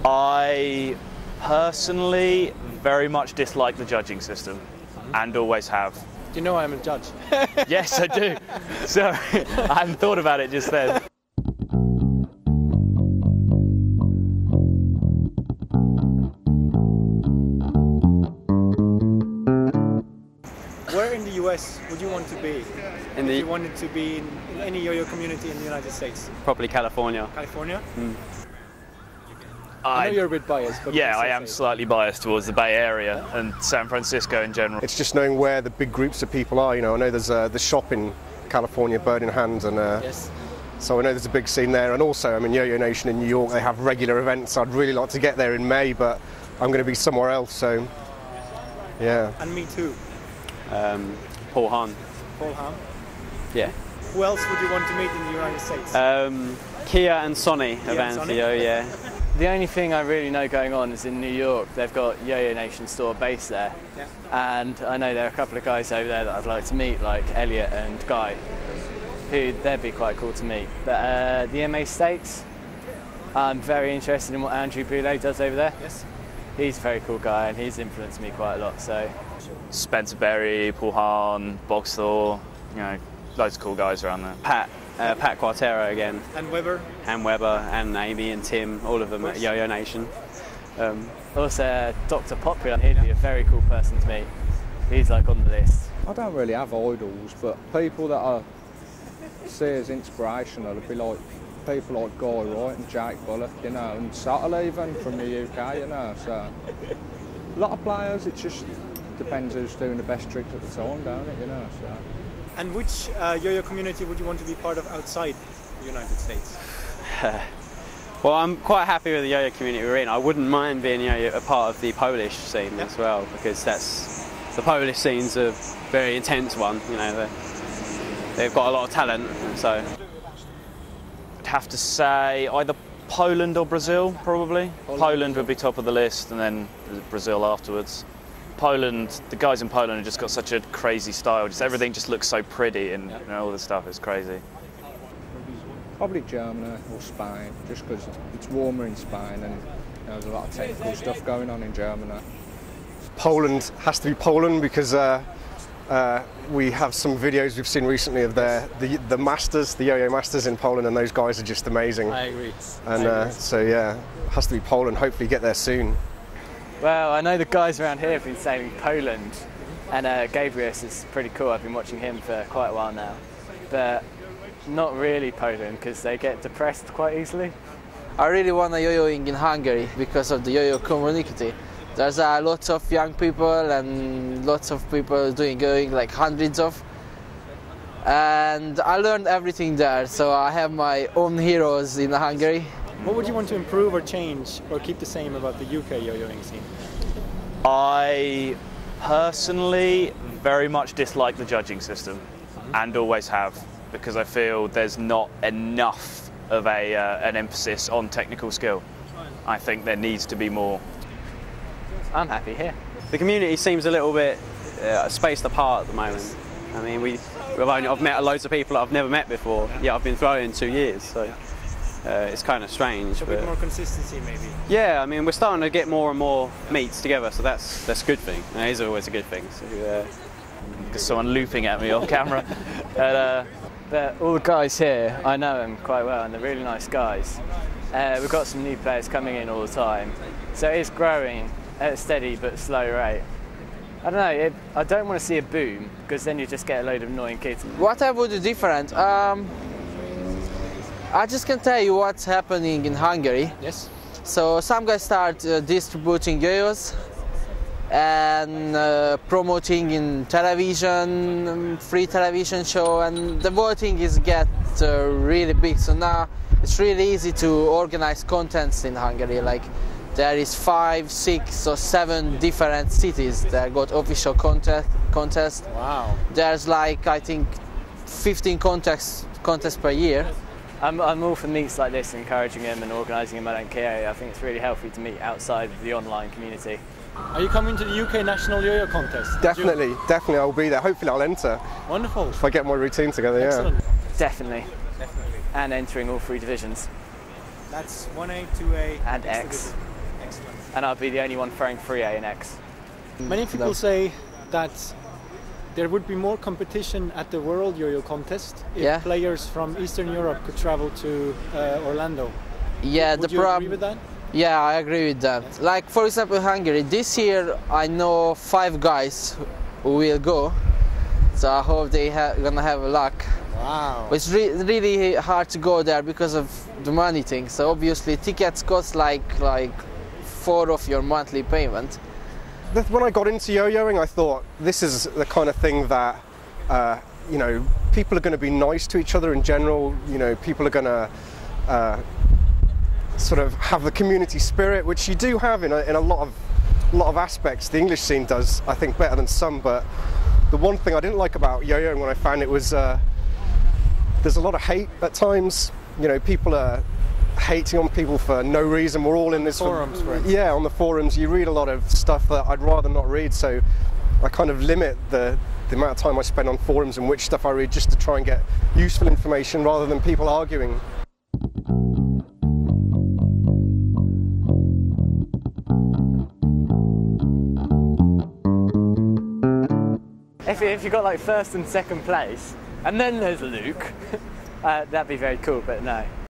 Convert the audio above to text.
I personally very much dislike the judging system, and always have. Do you know I'm a judge? Yes, I do. Sorry, I hadn't thought about it just then. Where in the US would you want to be? If you wanted to be in any yo-yo community in the United States? Probably California. California? Mm. I know you're a bit biased, but yeah, I am slightly biased towards the Bay Area and San Francisco in general. It's just knowing where the big groups of people are. You know, I know there's the shop in California, Bird in Hand, and yes. So I know there's a big scene there. And also, I mean, Yo-Yo Nation in New York, they have regular events. I'd really like to get there in May, but I'm going to be somewhere else. So, yeah. And me too. Paul Hahn. Paul Hahn. Yeah. Who else would you want to meet in the United States? Kia and Sonny of Antio, yeah. The only thing I really know going on is in New York. They've got Yo-Yo Nation store based there, and I know there are a couple of guys over there that I'd like to meet, like Elliot and Guy, who they'd be quite cool to meet. But the MA States, I'm very interested in what Andrew Boulay does over there. Yes. He's a very cool guy, and he's influenced me quite a lot. So, Spencer Berry, Paul Hahn, Boxthor, you know, loads of cool guys around there. Pat Quartero again. And Weber. And Weber and Amy and Tim, all of them at Yo-Yo Nation. Also, Dr. Popular, he'd be a very cool person to meet. He's like on the list. I don't really have idols, but people that I see as inspirational would be like people like Guy Wright and Jake Bullock, you know, and Sottle even from the UK, you know. So a lot of players, it just depends who's doing the best tricks at the time, don't it, you know. So. And which yo-yo community would you want to be part of outside the United States? Well, I'm quite happy with the yo-yo community we're in. I wouldn't mind being a part of the Polish scene as well, because the Polish scene's a very intense one. You know, they've got a lot of talent. So I'd have to say either Poland or Brazil, probably. Poland would be top of the list, and then Brazil afterwards. Poland, the guys in Poland have just got such a crazy style. Just everything just looks so pretty, and you know, all the stuff is crazy. Probably Germany or Spain, just because it's warmer in Spain and there's a lot of technical stuff going on in Germany. Poland has to be Poland because we have some videos we've seen recently of the masters, the yo-yo masters in Poland, and those guys are just amazing. I agree. And so yeah, it has to be Poland. Hopefully get there soon. Well, I know the guys around here have been sailing Poland, and Gabrius is pretty cool. I've been watching him for quite a while now, but not really Poland because they get depressed quite easily. I really want a yo-yoing in Hungary because of the yo-yo community. There's lots of young people and lots of people doing yo-yoing, like hundreds of. And I learned everything there, so I have my own heroes in Hungary. What would you want to improve or change or keep the same about the UK yo-yoing scene? I personally very much dislike the judging system, and always have, because I feel there's not enough of an emphasis on technical skill. I think there needs to be more. I'm happy here. the community seems a little bit spaced apart at the moment. I mean, I've met loads of people that I've never met before. Yeah, I've been throwing 2 years, so it's kind of strange. So a bit more consistency, maybe. Yeah, I mean, we're starting to get more and more meets together, so that's a good thing. It is always a good thing. So, There's someone looping at me off camera. But all the guys here, I know them quite well, and they're really nice guys. We've got some new players coming in all the time, so it's growing at a steady but slow rate. I don't know, I don't want to see a boom, because then you just get a load of annoying kids. What I would do different? I just can tell you what's happening in Hungary. Yes. So some guys start distributing yo-yos and promoting in television, free television show, and the voting is really big. So now it's really easy to organize contents in Hungary. Like there is 5, 6 or 7 different cities that got official contest. Wow. There's like, I think, 15 contests per year. I'm all for meets like this, encouraging them and organising them. I don't care. I think it's really healthy to meet outside of the online community. Are you coming to the UK National Yo-Yo Contest? Definitely, definitely I'll be there. Hopefully I'll enter. Wonderful. If I get my routine together, Excellent. yeah. Definitely. Definitely. And entering all 3 divisions. That's 1A, 2A, and X. and I'll be the only one throwing 3A and X. Many people say that there would be more competition at the World Yo-Yo Contest if players from Eastern Europe could travel to Orlando. Yeah, would you agree with that? Yeah, I agree with that. Like, for example, Hungary. This year, I know 5 guys who will go, so I hope they gonna have luck. Wow. But it's really hard to go there because of the money thing. So obviously, tickets cost like 4 of your monthly payment. When I got into yo-yoing, I thought this is the kind of thing that you know, people are going to be nice to each other in general. You know, people are going to sort of have the community spirit, which you do have in a lot of aspects. The English scene does, I think, better than some. But the one thing I didn't like about yo-yoing when I found it was there's a lot of hate at times. You know, people are hating on people for no reason. We're all in this forums, right? Yeah, on the forums you read a lot of stuff that I'd rather not read, so I kind of limit the amount of time I spend on forums and which stuff I read, just to try and get useful information rather than people arguing. If you got like 1st and 2nd place, and then there's Luke, that'd be very cool, but no.